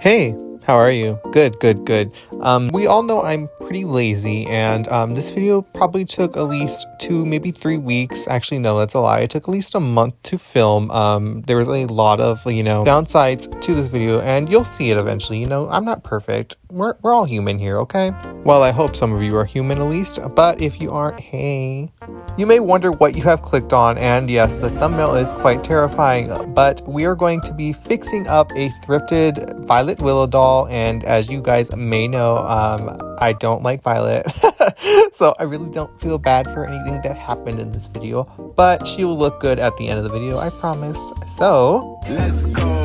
Hey, how are you? Good. We all know I'm pretty lazy, and this video probably took at least 2, maybe 3 weeks. Actually, no, that's a lie. It took at least a month to film. There was a lot of, downsides to this video, and you'll see it eventually. I'm not perfect. We're all human here, okay? Well, I hope some of you are human at least, but if you aren't, hey. You may wonder what you have clicked on, and yes, the thumbnail is quite terrifying, but we are going to be fixing up a thrifted Violet Willow doll, and as you guys may know, I don't like Violet, so I really don't feel bad for anything that happened in this video, but she will look good at the end of the video, I promise. So, let's go!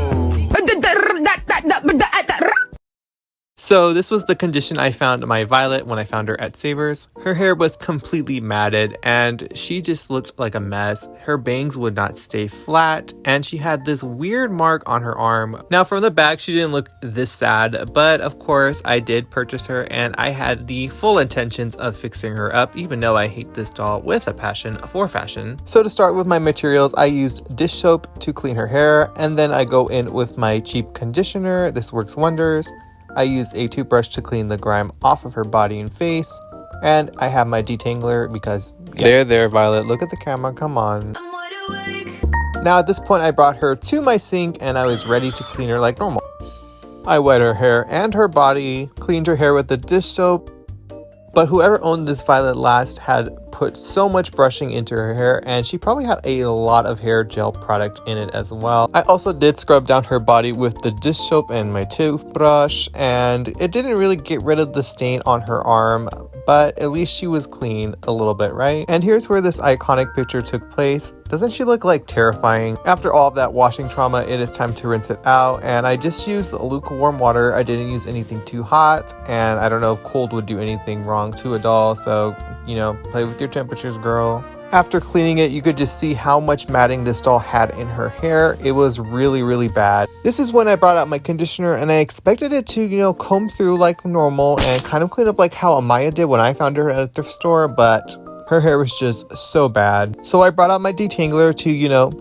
So this was the condition I found my Violet when I found her at Savers. Her hair was completely matted and she just looked like a mess. Her bangs would not stay flat and she had this weird mark on her arm. Now from the back she didn't look this sad, but of course I did purchase her and I had the full intentions of fixing her up, even though I hate this doll with a passion for fashion. So to start with my materials, I used dish soap to clean her hair, and then I go in with my cheap conditioner. This works wonders. I use a toothbrush to clean the grime off of her body and face. And I have my detangler because, there, Violet, look at the camera, come on. Now at this point I brought her to my sink and I was ready to clean her like normal. I wet her hair and her body, cleaned her hair with the dish soap. But whoever owned this Violet last had put so much brushing into her hair, and she probably had a lot of hair gel product in it as well. I also did scrub down her body with the dish soap and my toothbrush, and it didn't really get rid of the stain on her arm, but at least she was clean a little bit, right? And here's where this iconic picture took place. Doesn't she look like terrifying? After all of that washing trauma, it is time to rinse it out, and I just used lukewarm water. I didn't use anything too hot, and I don't know if cold would do anything wrong to a doll, so, play with your temperatures, girl. After cleaning it, you could just see how much matting this doll had in her hair. It was really bad. This is when I brought out my conditioner and I expected it to, comb through like normal and kind of clean up like how Amaya did when I found her at a thrift store, but her hair was just so bad. So I brought out my detangler to,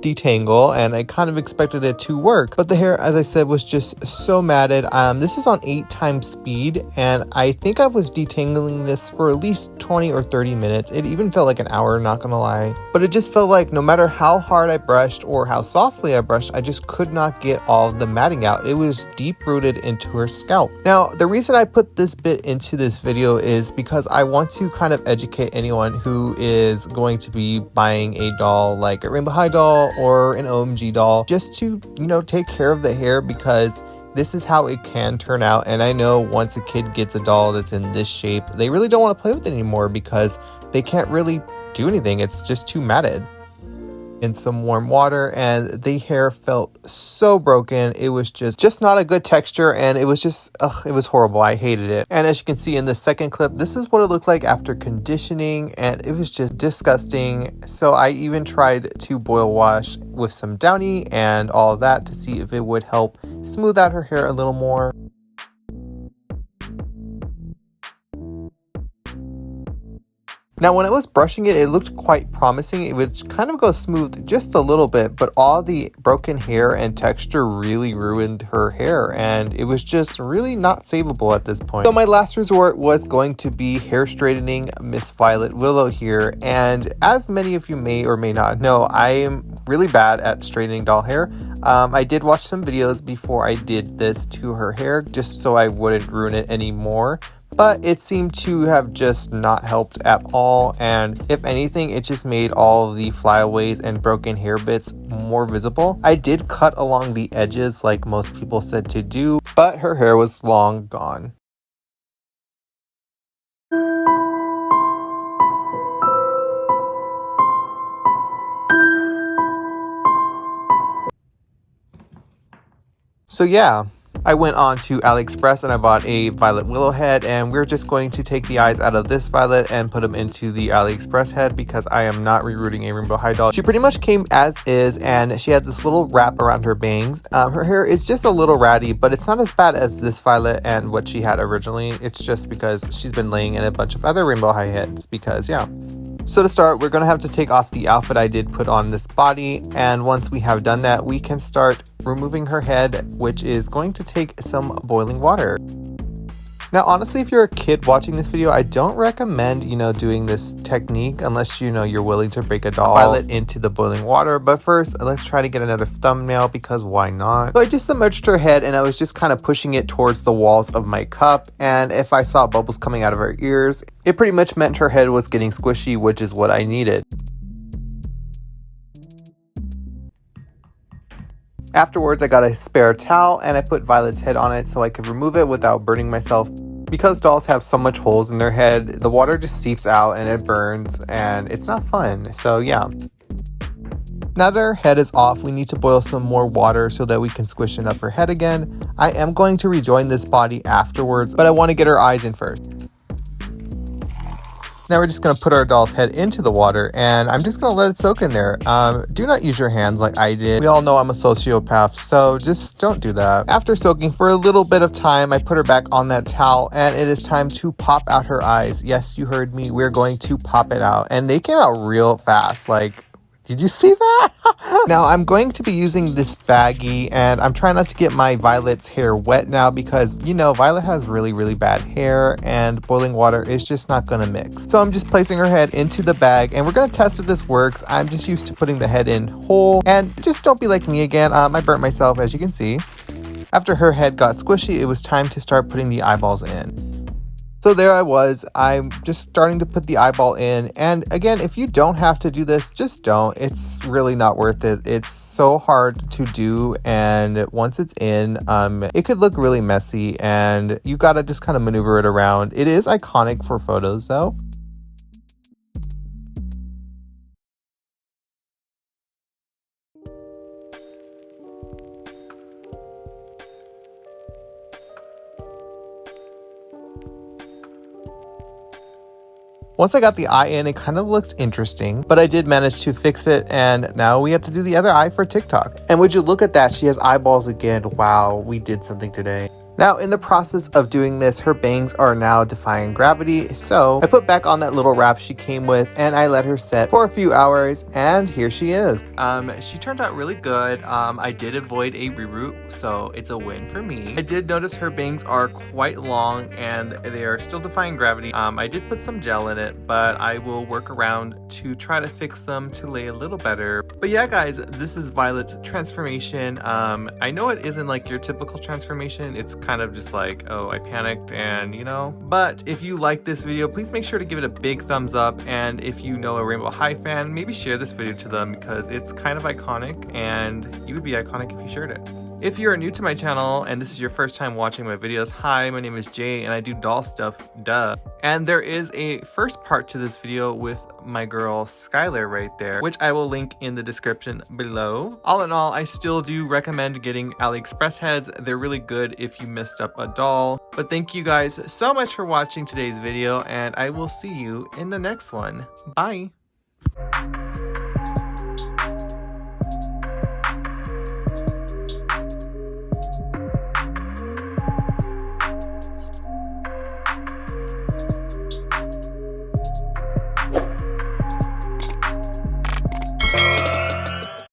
detangle, and I kind of expected it to work. But the hair, as I said, was just so matted. This is on 8 times speed, and I think I was detangling this for at least 20 or 30 minutes. It even felt like an hour, not gonna lie. But it just felt like no matter how hard I brushed or how softly I brushed, I just could not get all the matting out. It was deep rooted into her scalp. Now, the reason I put this bit into this video is because I want to kind of educate anyone who is going to be buying a doll like a Rainbow High doll or an OMG doll, just to, take care of the hair, because this is how it can turn out. And I know once a kid gets a doll that's in this shape, they really don't want to play with it anymore because they can't really do anything. It's just too matted. In some warm water, and the hair felt so broken. It was just not a good texture, and it was just it was horrible. I hated it. And as you can see in the second clip, this is what it looked like after conditioning, and it was just disgusting. So I even tried to boil wash with some Downy and all of that to see if it would help smooth out her hair a little more. Now, when I was brushing it, it looked quite promising. It would kind of go smooth just a little bit, but all the broken hair and texture really ruined her hair, and it was just really not savable at this point. So my last resort was going to be hair straightening Miss Violet Willow here, and as many of you may or may not know, I am really bad at straightening doll hair. I did watch some videos before I did this to her hair, just so I wouldn't ruin it anymore. But it seemed to have just not helped at all, and if anything, it just made all the flyaways and broken hair bits more visible. I did cut along the edges like most people said to do, but her hair was long gone. So yeah, I went on to AliExpress and I bought a Violet Willow head, and we're just going to take the eyes out of this Violet and put them into the AliExpress head because I am not rerouting a Rainbow High doll. She pretty much came as is, and she had this little wrap around her bangs. Her hair is just a little ratty, but it's not as bad as this Violet and what she had originally. It's just because she's been laying in a bunch of other Rainbow High heads because, yeah. So to start, we're going to have to take off the outfit I did put on this body, and once we have done that, we can start removing her head, which is going to take some boiling water. Now, honestly, if you're a kid watching this video, I don't recommend, doing this technique unless, you're willing to break a doll Violet into the boiling water. But first, let's try to get another thumbnail because why not? So I just submerged her head and I was just kind of pushing it towards the walls of my cup. And if I saw bubbles coming out of her ears, it pretty much meant her head was getting squishy, which is what I needed. Afterwards, I got a spare towel and I put Violet's head on it so I could remove it without burning myself. Because dolls have so much holes in their head, the water just seeps out and it burns and it's not fun. So yeah. Now that her head is off, we need to boil some more water so that we can squish up her head again. I am going to rejoin this body afterwards, but I want to get her eyes in first. Now we're just going to put our doll's head into the water and I'm just going to let it soak in there. Do not use your hands like I did. We all know I'm a sociopath, so just don't do that. After soaking for a little bit of time, I put her back on that towel and it is time to pop out her eyes. Yes, you heard me. We're going to pop it out. And they came out real fast. Did you see that? Now I'm going to be using this baggie and I'm trying not to get my Violet's hair wet now because, Violet has really, really bad hair and boiling water is just not going to mix. So I'm just placing her head into the bag and we're going to test if this works. I'm just used to putting the head in whole and just don't be like me again. I burnt myself, as you can see. After her head got squishy, it was time to start putting the eyeballs in. So there I was, I'm just starting to put the eyeball in, and again, if you don't have to do this, just don't. It's really not worth it. It's so hard to do, and once it's in, it could look really messy, and you gotta just kind of maneuver it around. It is iconic for photos though. Once I got the eye in, it kind of looked interesting, but I did manage to fix it, and now we have to do the other eye for TikTok. And would you look at that, she has eyeballs again. Wow, we did something today. Now, in the process of doing this, her bangs are now defying gravity, so I put back on that little wrap she came with, and I let her set for a few hours, and here she is. She turned out really good. I did avoid a reroot, so it's a win for me. I did notice her bangs are quite long, and they are still defying gravity. I did put some gel in it, but I will work around to try to fix them to lay a little better. But yeah, guys, this is Violet's transformation. I know it isn't like your typical transformation. It's kind of just like, oh, I panicked and but if you like this video, please make sure to give it a big thumbs up, and if you know a Rainbow High fan, maybe share this video to them because it's kind of iconic and you would be iconic if you shared it. If you're new to my channel and this is your first time watching my videos, hi, my name is Jay and I do doll stuff, duh. And there is a first part to this video with my girl Skylar right there, which I will link in the description below. All in all, I still do recommend getting AliExpress heads. They're really good if you messed up a doll. But thank you guys so much for watching today's video, and I will see you in the next one. Bye!